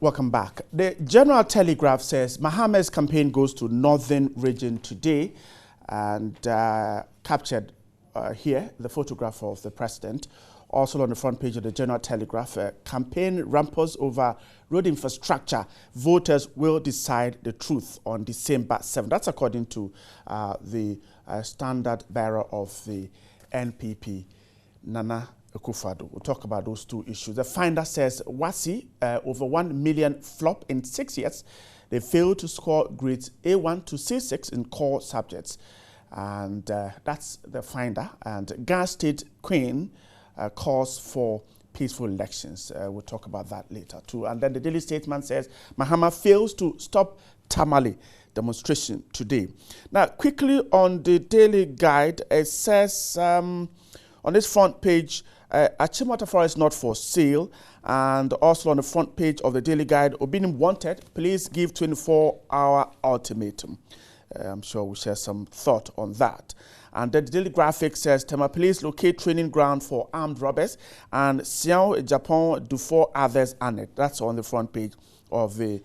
Welcome back. The General Telegraph says Mahama's campaign goes to Northern Region today, and captured here the photograph of the president. Also on the front page of the General Telegraph, campaign rampers over road infrastructure. Voters will decide the truth on December 7th. That's according to the standard bearer of the NPP, Nana Akufo-Addo. We'll talk about those two issues. The Finder says WASI, over 1 million flop in 6 years. They failed to score grades A1 to C6 in core subjects. And that's the Finder. And Ghana State Queen calls for peaceful elections. We'll talk about that later too. And then the Daily Statesman says Mahama fails to stop Tamale demonstration today. Now, quickly on the Daily Guide, it says on this front page, Acheampong is not for sale. And also on the front page of the Daily Guide, Obinim wanted, please give 24-hour ultimatum. I'm sure we'll share some thought on that. And the Daily Graphic says, Tema police locate training ground for armed robbers, and Xiao Japan do 4 others on it. That's on the front page of the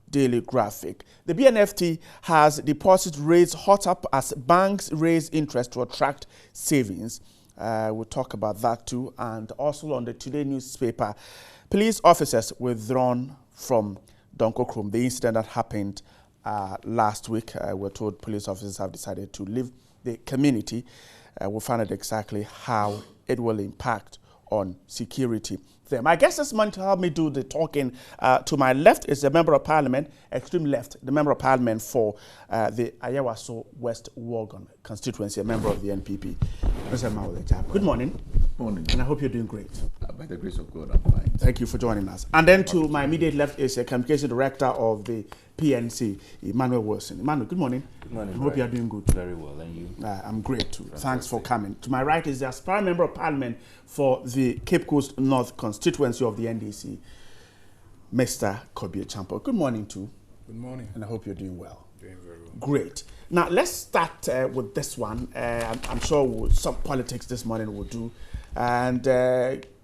Daily Graphic. The BNFT has deposits raised hot up as banks raise interest to attract savings. We'll talk about that too. And also on the Today newspaper, police officers withdrawn from Donkokrom, the incident that happened last week. We're told police officers have decided to leave the community. We'll find out exactly how it will impact on security. My guest this morning to help me do the talking to my left is the Member of Parliament, extreme left, the Member of Parliament for the Agyarko West Worgon constituency, a member of the NPP. Mr. Emmanuel Wilson Jnr. Good morning. Morning. And I hope you're doing great. By the grace of God, I'm fine. Thank you for joining us. And then to my immediate left is a communication director of the PNC, Emmanuel Wilson. Emmanuel, good morning. Good morning. I hope you are doing good. Very well, and you? I'm great too. Fantastic. Thanks for coming. To my right is the aspiring Member of Parliament for the Cape Coast North constituency of the NDC, Mr. Kobby Acheampong. Good morning too. Good morning. And I hope you're doing well. Doing very well. Great. Now let's start with this one. I'm sure some politics this morning will do. And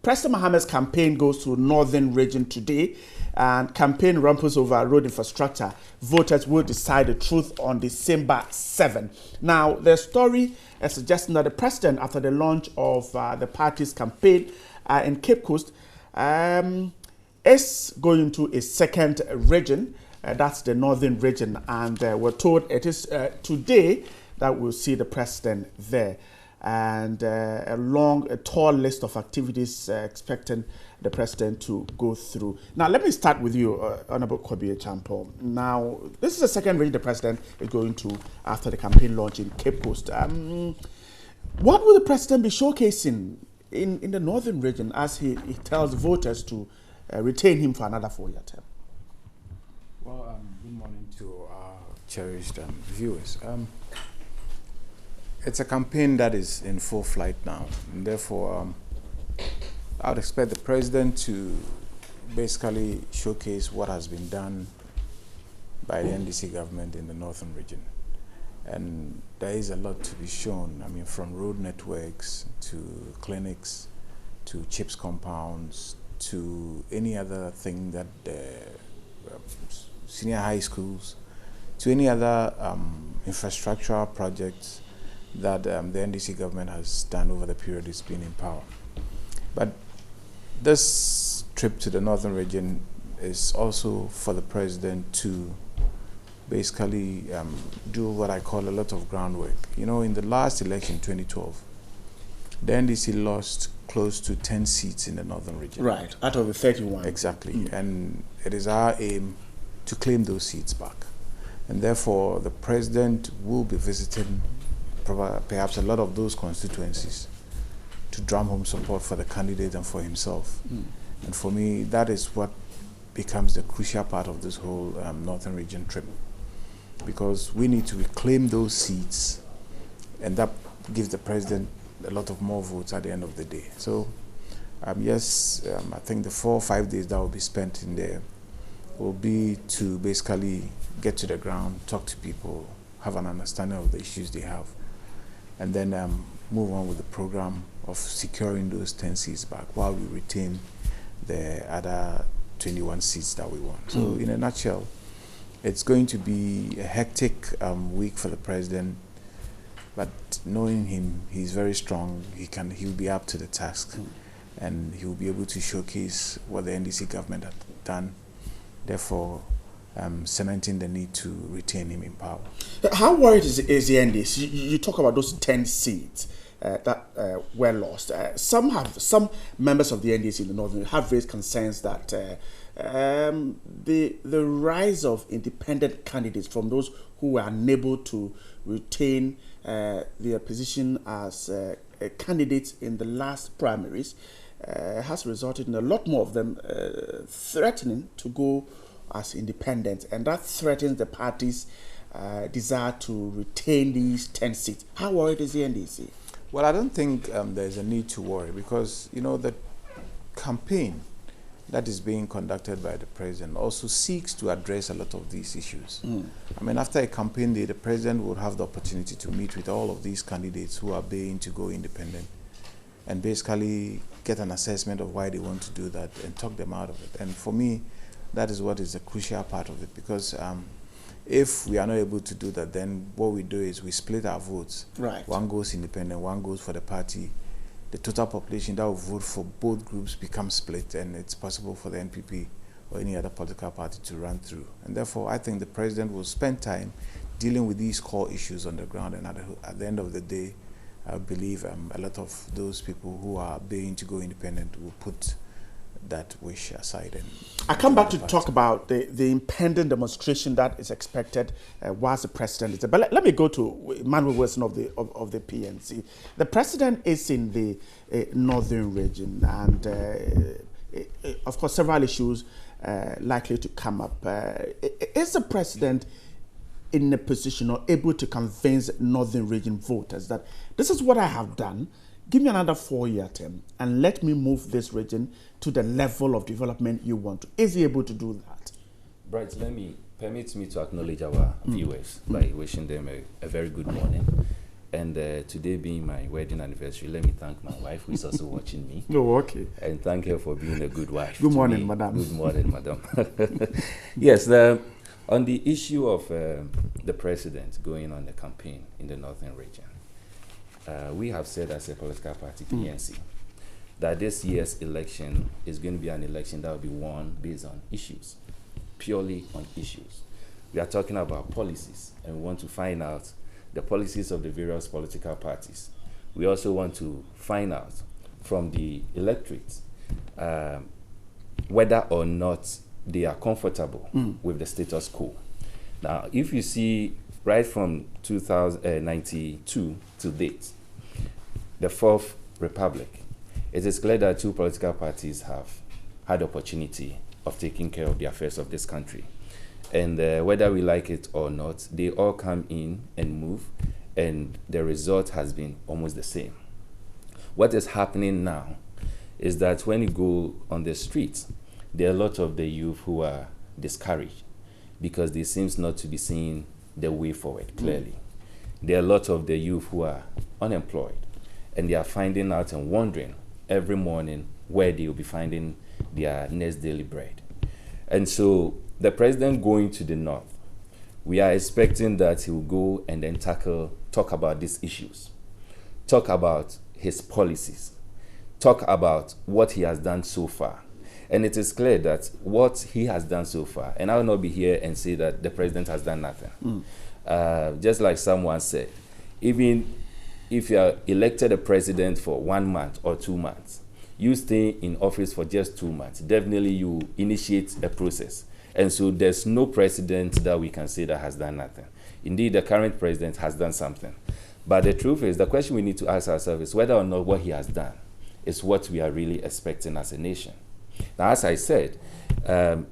President Mahama's campaign goes to Northern Region today, and campaign rampers over road infrastructure. Voters will decide the truth on December 7. Now, the story is suggesting that the president, after the launch of the party's campaign in Cape Coast, is going to a second region. That's the Northern Region, and we're told it is today that we'll see the president there. And a tall list of activities expecting the president to go through. Now, let me start with you, Honorable Kobby Acheampong. Now, this is the second region the president is going to after the campaign launch in Cape Coast. What will the president be showcasing in the Northern Region as he tells voters to retain him for another 4-year term? Well, good morning to our cherished viewers. It's a campaign that is in full flight now, and therefore I would expect the president to basically showcase what has been done by the NDC government in the Northern Region. And there is a lot to be shown. I mean, from road networks to clinics to CHIPS compounds to any other thing that senior high schools, to any other infrastructural projects that the NDC government has done over the period it's been in power. But this trip to the Northern Region is also for the president to basically do what I call a lot of groundwork. You know, in the last election, 2012, the NDC lost close to 10 seats in the Northern Region. Right, out of the 31. Exactly, and it is our aim to claim those seats back. And therefore, the president will be visiting perhaps a lot of those constituencies to drum home support for the candidate and for himself. And for me, that is what becomes the crucial part of this whole Northern Region trip, because we need to reclaim those seats, and that gives the president a lot of more votes at the end of the day. So yes, I think the 4 or 5 days that will be spent in there will be to basically get to the ground, talk to people, have an understanding of the issues they have, and then move on with the program of securing those 10 seats back while we retain the other 21 seats that we want. So in a nutshell, it's going to be a hectic week for the president, but knowing him, he's very strong. He'll be up to the task, and he'll be able to showcase what the NDC government had done, therefore cementing the need to retain him in power. How worried is the NDC? You talk about those 10 seats that were lost. Some members of the NDC in the Northern have raised concerns that the rise of independent candidates from those who were unable to retain their position as candidates in the last primaries has resulted in a lot more of them threatening to go as independent, and that threatens the party's desire to retain these 10 seats. How worried is the NDC? Well, I don't think there's a need to worry, because, you know, the campaign that is being conducted by the president also seeks to address a lot of these issues. I mean, after a campaign day, the president would have the opportunity to meet with all of these candidates who are baying to go independent and basically get an assessment of why they want to do that and talk them out of it. And for me, that is what is the crucial part of it, because if we are not able to do that, then what we do is we split our votes. Right. One goes independent, one goes for the party. The total population that will vote for both groups becomes split, and it's possible for the NPP or any other political party to run through. And therefore, I think the president will spend time dealing with these core issues on the ground, and at the end of the day, I believe a lot of those people who are baying to go independent will put that wish aside. And I come back to talk about the impending demonstration that is expected whilst the president is there. But let me go to Emmanuel Wilson of the PNC. The president is in the northern region, and of course several issues likely to come up. Is the president in a position or able to convince northern region voters that this is what I have done? Give me another 4-year term and let me move this region to the level of development you want to. Is he able to do that? Bright, permit me to acknowledge our viewers by wishing them a very good morning. And today being my wedding anniversary, let me thank my wife, who is also watching me. Oh, okay. And thank her for being a good wife. Good morning, madam. Good morning, madam. Yes, on the issue of the president going on the campaign in the northern region, we have said as a political party, PNC, that this year's election is going to be an election that will be won based on issues, purely on issues. We are talking about policies, and we want to find out the policies of the various political parties. We also want to find out from the electorate whether or not they are comfortable with the status quo. Now, if you see right from 1992 to date, the Fourth Republic, it is clear that two political parties have had opportunity of taking care of the affairs of this country. And whether we like it or not, they all come in and move, and the result has been almost the same. What is happening now is that when you go on the streets, there are a lot of the youth who are discouraged because they seem not to be seeing the way forward clearly. There are a lot of the youth who are unemployed, and they are finding out and wondering every morning where they will be finding their next daily bread. And so the president going to the north, we are expecting that he will go and then talk about these issues, talk about his policies, talk about what he has done so far. And it is clear that what he has done so far, and I will not be here and say that the president has done nothing. Just like someone said, even if you are elected a president for 1 month or 2 months, you stay in office for just 2 months, definitely you initiate a process. And so there's no president that we can say that has done nothing. Indeed, the current president has done something. But the truth is, the question we need to ask ourselves is whether or not what he has done is what we are really expecting as a nation. Now, as I said,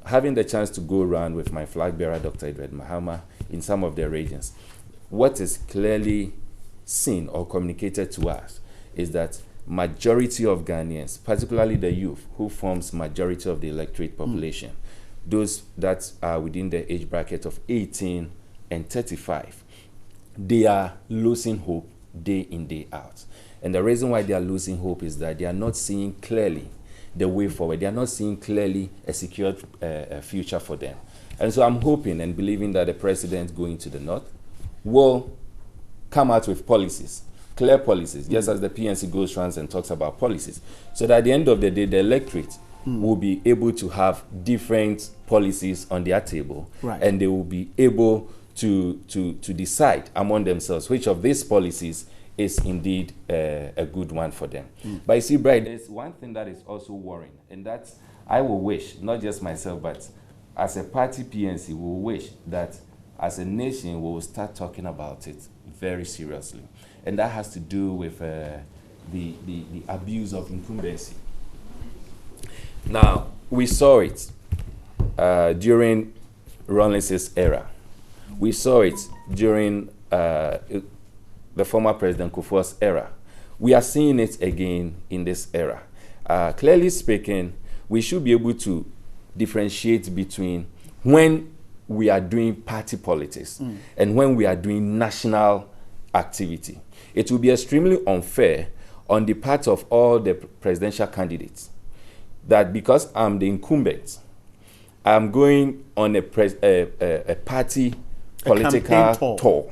having the chance to go around with my flag bearer, Dr. Edward Mahama, in some of their regions, what is clearly seen or communicated to us is that majority of Ghanaians, particularly the youth, who forms majority of the electorate population, those that are within the age bracket of 18 and 35, they are losing hope day in, day out. And the reason why they are losing hope is that they are not seeing clearly the way forward. They are not seeing clearly a secured future for them. And so I'm hoping and believing that the president going to the north will come out with policies, clear policies, just as the PNC goes round and talks about policies, so that at the end of the day, the electorate will be able to have different policies on their table, and they will be able to decide among themselves which of these policies is indeed a good one for them. But you see, Bright, there's one thing that is also worrying, and that's, I will wish, not just myself, but as a party PNC, we will wish that as a nation, we will start talking about it very seriously. And that has to do with the abuse of incumbency. Now, we saw it during Rawlings's era. We saw it during the former President Kufuor's era. We are seeing it again in this era. Clearly speaking, we should be able to differentiate between when we are doing party politics and when we are doing national activity. It will be extremely unfair on the part of all the presidential candidates that because I'm the incumbent, I'm going on a party political tour.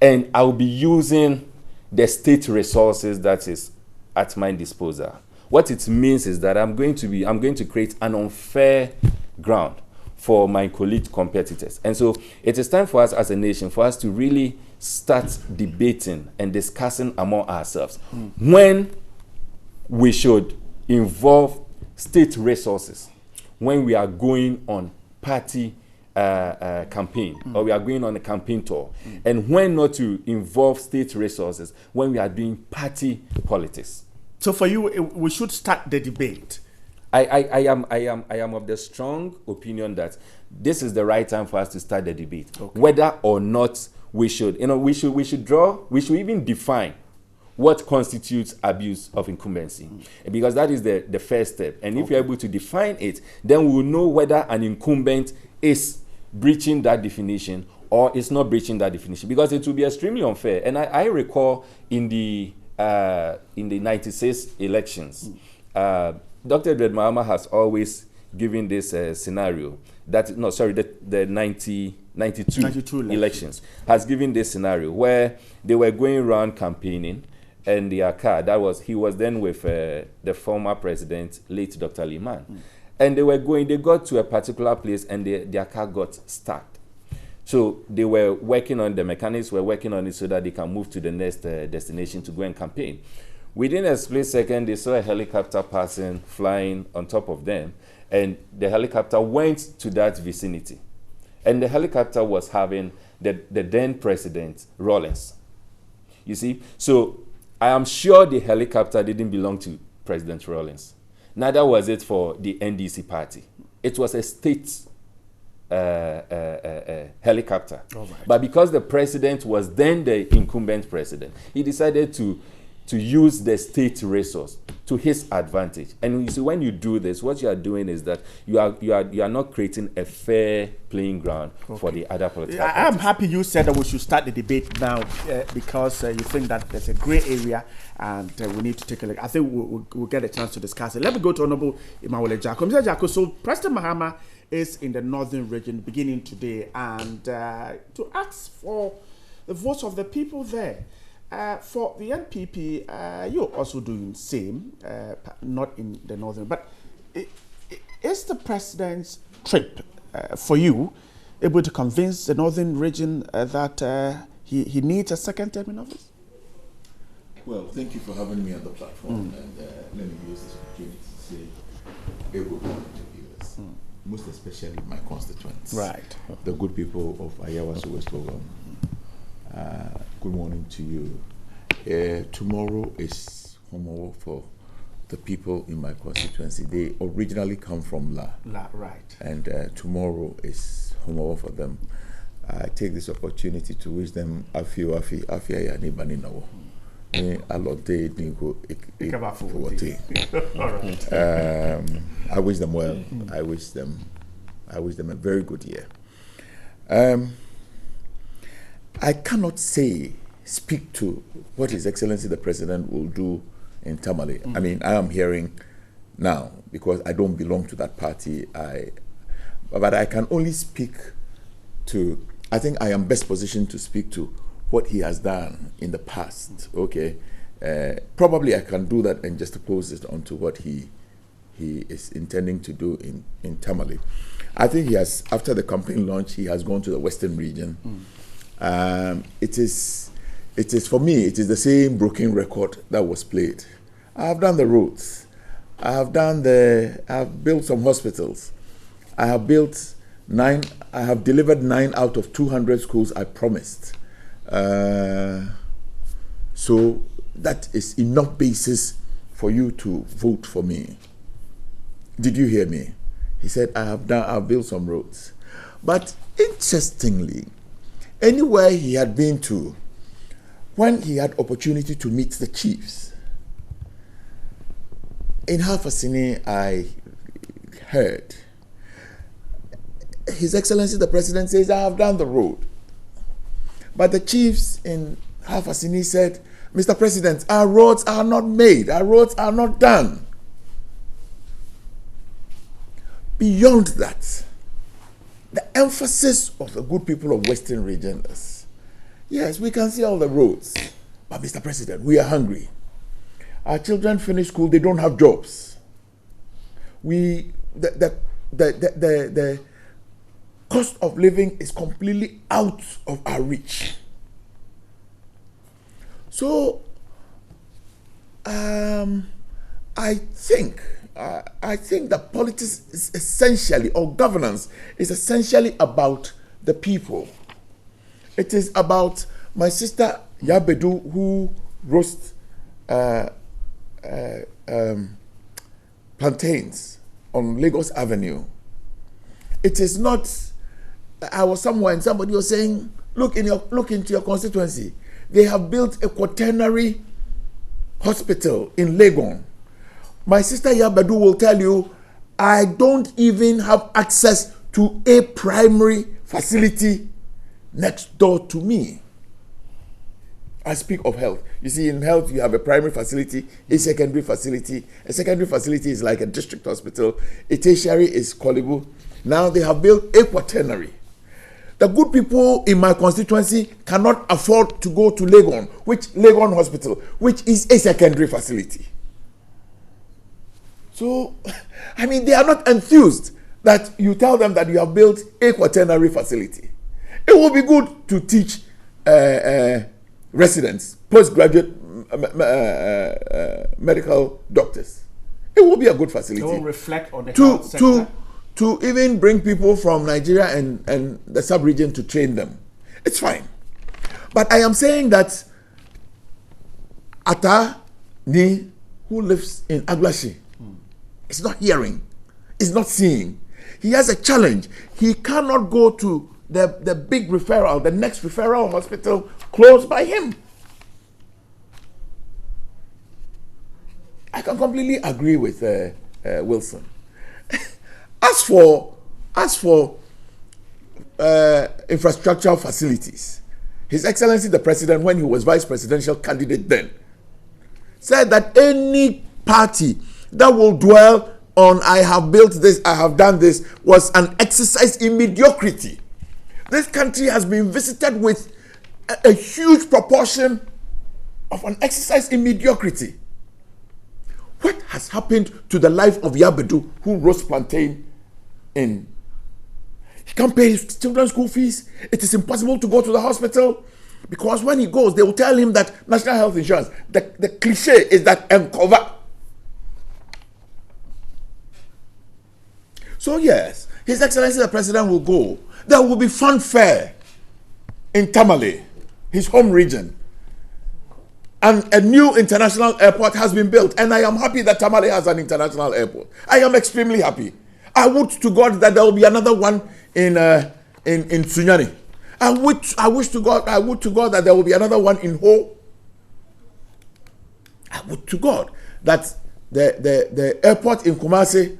And I'll be using the state resources that is at my disposal. What it means is that I'm going to create an unfair ground for my colleague competitors. And so it is time for us as a nation, for us to really start debating and discussing among ourselves when we should involve state resources when we are going on party campaign or we are going on a campaign tour, and when not to involve state resources when we are doing party politics. So for you, we should start the debate. I am of the strong opinion that this is the right time for us to start the debate, whether or not we should, we should even define what constitutes abuse of incumbency, because that is the first step. And if you're able to define it, then we will know whether an incumbent is breaching that definition or is not breaching that definition, because it will be extremely unfair. And I recall in the 96 elections, Dr. Edward Mahama has always given this scenario that, the 92 elections has given this scenario where they were going around campaigning, and their car, he was then with the former president, late Dr. Liman. And they got to a particular place and their car got stuck. So they were working on, the mechanics were working on it so that they can move to the next destination to go and campaign. Within a split second, they saw a helicopter passing, flying on top of them, and the helicopter went to that vicinity. And the helicopter was having the then president, Rawlings. You see? So I am sure the helicopter didn't belong to President Rawlings. Neither was it for the NDC party. It was a state helicopter. But because the president was then the incumbent president, he decided to use the state resource to his advantage. And you see, when you do this, what you are doing is that you are not creating a fair playing ground for the other political parties. I'm happy you said that we should start the debate now because you think that there's a gray area and we need to take a look. I think we'll get a chance to discuss it. Let me go to Honorable Emmanuel Agyarko. Mr. Agyarko, so President Mahama is in the northern region beginning today, and to ask for the votes of the people there. For the NPP, you're also doing the same, not in the northern. But is the president's trip for you able to convince the northern region that he needs a second term in office? Well, thank you for having me on the platform, and let me use this opportunity to say a good morning to viewers, most especially my constituents, the good people of Ayawaso West Logan. Good morning to you. Tomorrow is homework for the people in my constituency. They originally come from La, and tomorrow is homework for them. I take this opportunity to wish them afi ayani baninawo. I wish them well. I wish them a very good year. I cannot speak to what His Excellency the President will do in Tamale. I mean, I am hearing now, because I don't belong to that party. But I can only speak to, I think I am best positioned to speak to what he has done in the past, okay? Probably I can do that and just oppose it onto what he is intending to do in Tamale. I think he has, after the campaign launch, he has gone to the Western region. It is, for me, it is the same broken record that was played. I have done the roads. I have built some hospitals. I have delivered 9 out of 200 schools I promised. So that is enough basis for you to vote for me. Did you hear me? He said, I've built some roads. But interestingly, anywhere he had been to, when he had opportunity to meet the chiefs, in Hafasini, I heard His Excellency the President says, I have done the road. But the chiefs in Hafasini said, Mr. President, our roads are not made, our roads are not done. Beyond that, the emphasis of the good people of Western region is, yes, we can see all the roads, but Mr. President, we are hungry. Our children finish school, they don't have jobs. The cost of living is completely out of our reach. So, I think that politics is essentially, or governance is essentially about the people. It is about my sister Yabedu, who roasts plantains on Lagos Avenue. It is not. I was somewhere and somebody was saying, look into your constituency. They have built a quaternary hospital in Legon. My sister Yabedu will tell you, I don't even have access to a primary facility next door to me. I speak of health. You see, in health, you have a primary facility, a secondary facility. A secondary facility is like a district hospital. A tertiary is Kolibu. Now they have built a quaternary. The good people in my constituency cannot afford to go to Legon Hospital, which is a secondary facility. So, I mean, they are not enthused that you tell them that you have built a quaternary facility. It will be good to teach residents, postgraduate medical doctors. It will be a good facility. It will reflect on the health sector. To even bring people from Nigeria and the sub-region to train them. It's fine. But I am saying that Ata Ni, who lives in Aglashi, is not hearing, is not seeing. He has a challenge. He cannot go to the big referral, the next referral hospital close by him. I can completely agree with Wilson. As for infrastructural facilities, His Excellency the President, when he was vice presidential candidate then, said that any party that will dwell on I have built this, I have done this, was an exercise in mediocrity. This country has been visited with a huge proportion of an exercise in mediocrity. What has happened to the life of Yabedu, who roasts plantain in? He can't pay his children's school fees. It is impossible to go to the hospital because when he goes, they will tell him that national health insurance, the cliche is that cover. So yes, His Excellency the President will go. There will be fanfare in Tamale, his home region. And a new international airport has been built. And I am happy that Tamale has an international airport. I am extremely happy. I would to God that there will be another one in Sunyani. I would to God that there will be another one in Ho. I would to God that the airport in Kumasi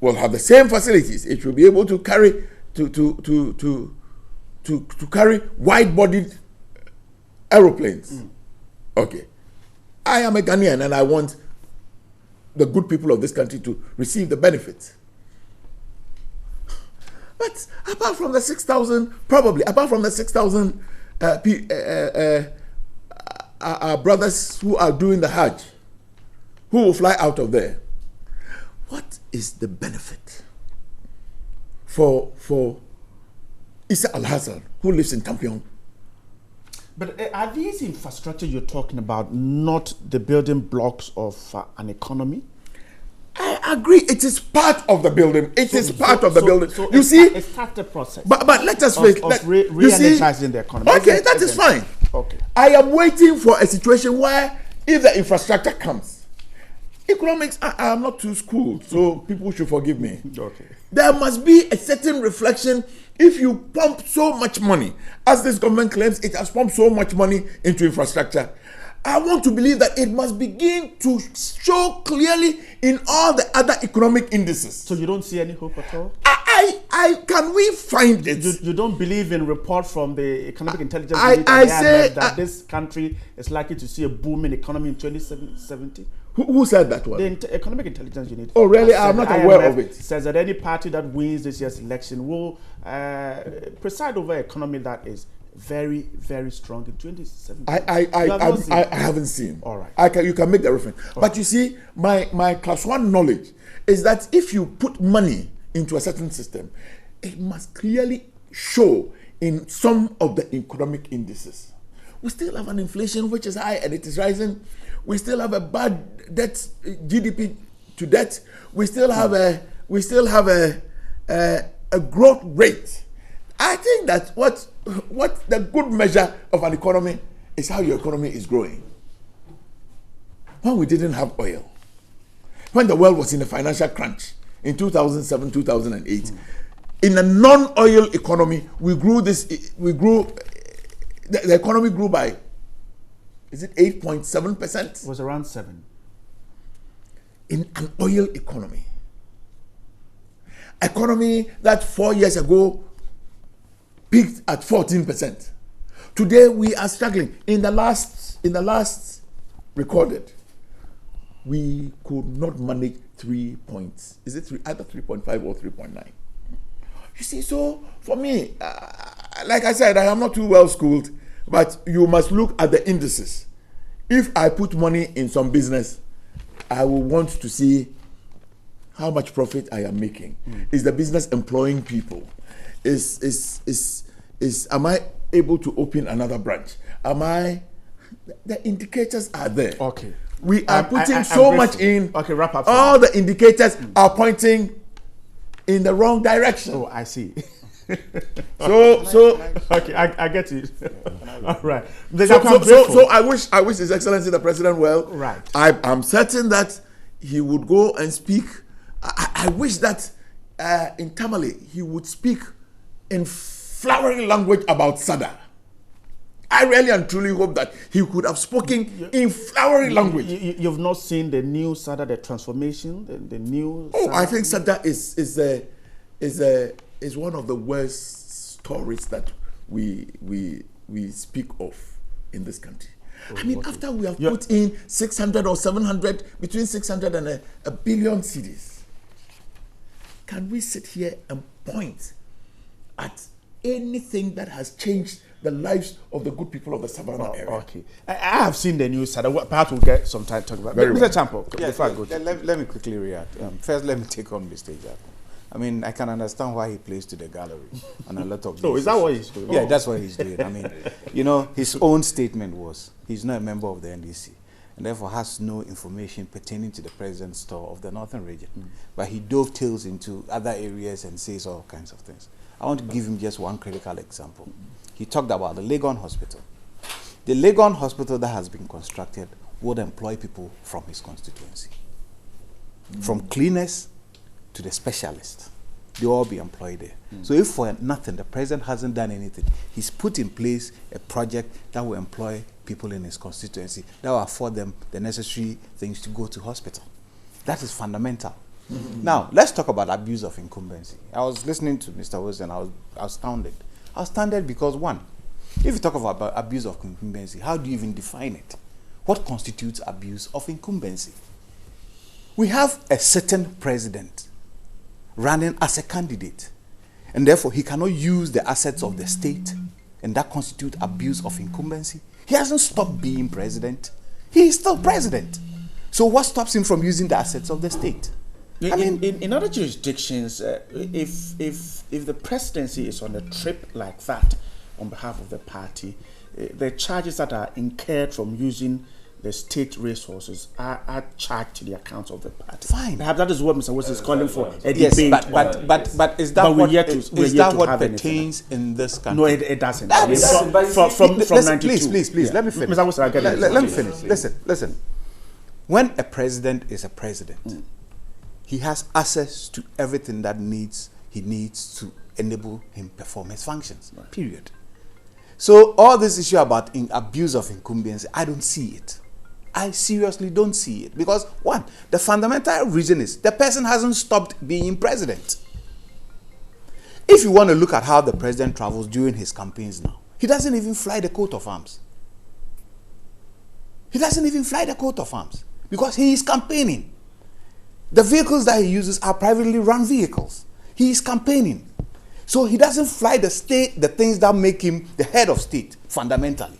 will have the same facilities. It will be able to carry to carry wide-bodied aeroplanes. Okay. I am a Ghanaian and I want the good people of this country to receive the benefits. But apart from the 6,000, our brothers who are doing the Hajj, who will fly out of there, what is the benefit for Isa Al-Hassan, who lives in Tampion? But are these infrastructure you're talking about not the building blocks of an economy? I agree. It is part of the building. It is part of the building. So you see, it starts the process. But let us face re-energizing the economy. Okay, that is fine. Okay. I am waiting for a situation where, if the infrastructure comes, economics, I am not too schooled, so people should forgive me. Okay. There must be a certain reflection. If you pump so much money, as this government claims it has pumped so much money into infrastructure, I want to believe that it must begin to show clearly in all the other economic indices. So you don't see any hope at all? Can we find it? You don't believe in report from the Economic Intelligence Unit that this country is likely to see a booming economy in 2070? Who said that one? The Economic Intelligence Unit. Oh, really? I'm not aware of it. Says that any party that wins this year's election will preside over an economy that is very, very strong in 2017. I haven't seen. All right. You can make the reference. But you see, my class 1 knowledge is that if you put money into a certain system, it must clearly show in some of the economic indices. We still have an inflation which is high and it is rising. We still have a bad debt, GDP to debt. We still have a growth rate. I think that what the good measure of an economy is how your economy is growing. When we didn't have oil, when the world was in a financial crunch in 2007, 2008, in a non-oil economy, the economy grew by, is it 8.7%? It was around 7. In an oil economy that 4 years ago peaked at 14%. Today we are struggling. In the last recorded, we could not manage 3 points. Is it either 3.5 or 3.9? You see, so for me, like I said, I am not too well schooled, but you must look at the indices. If I put money in some business, I will want to see how much profit I am making. Is the business employing people? Am I able to open another branch? The indicators are there. Okay. We are putting so much in. Okay, wrap up. All the indicators are pointing in the wrong direction. Oh, I see. So okay, I get it. All right. So I wish His Excellency the President well. Right. I'm certain that he would go and speak. I wish that in Tamale he would speak in flowery language about SADA. I really and truly hope that he could have spoken in flowery language. You've not seen the new SADA, the transformation, the new. Oh, SADA? I think SADA is one of the worst stories that we speak of in this country. I mean, after we have put in 600 or 700, between 600 and a billion cedis, can we sit here and point at anything that has changed the lives of the good people of the Savannah area? Okay. I have seen the news, SADA. Perhaps we'll get some time to talk about it. Mr. Acheampong, before I go to let me quickly react. First, let me take on Mr. Agyarko. I mean, I can understand why he plays to the gallery on a lot of these is that what he's doing? Yeah, that's what he's doing. I mean, his own statement was he's not a member of the NDC and therefore has no information pertaining to the president's store of the Northern region. But he dovetails into other areas and says all kinds of things. I want to give him just one critical example. He talked about the Legon Hospital. The Legon Hospital that has been constructed would employ people from his constituency. From cleaners to the specialists. They all be employed there. So if for nothing, the president hasn't done anything, he's put in place a project that will employ people in his constituency, that will afford them the necessary things to go to hospital. That is fundamental. Now, let's talk about abuse of incumbency. I was listening to Mr. Wilson, I was astounded. I was astounded because, one, if you talk about abuse of incumbency, how do you even define it? What constitutes abuse of incumbency? We have a certain president running as a candidate, and therefore he cannot use the assets of the state, and that constitutes abuse of incumbency. He hasn't stopped being president. He is still president. So what stops him from using the assets of the state? In other jurisdictions, if the presidency is on a trip like that on behalf of the party, the charges that are incurred from using the state resources are charged to the accounts of the party. Fine. Perhaps that is what Mr. Wilson is calling for. Yes, but is that what pertains in this country? No, it doesn't. From 92. Please, let me finish. Mr. Wilson, let me finish. Listen. When a president is a president, he has access to everything that he needs to enable him perform his functions. Right. Period. So all this issue about abuse of incumbency, I don't see it. I seriously don't see it. Because one, the fundamental reason is the person hasn't stopped being president. If you want to look at how the president travels during his campaigns now, he doesn't even fly the coat of arms. He doesn't even fly the coat of arms because he is campaigning. The vehicles that he uses are privately run vehicles. He is campaigning. So he doesn't fly the things that make him the head of state, fundamentally.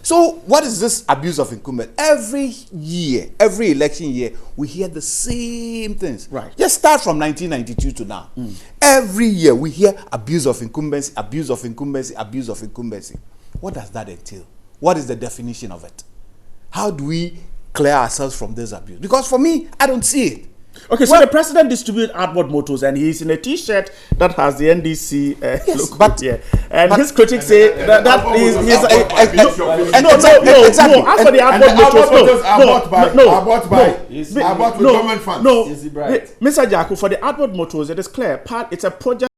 So what is this abuse of incumbent? Every year, every election year, we hear the same things. Right. Just start from 1992 to now. Every year we hear abuse of incumbency, abuse of incumbency, abuse of incumbency. What does that entail? What is the definition of it? How do we clear ourselves from this abuse? Because for me, I don't see it. Okay, so the president distributed outboard motors, and he's in a T-shirt that has the NDC yes, logo here. And his critics say that he's exactly. As for the outboard motors, are bought by government funds. No, Mr. Agyarko, for the outboard motors, it is clear. It's a project.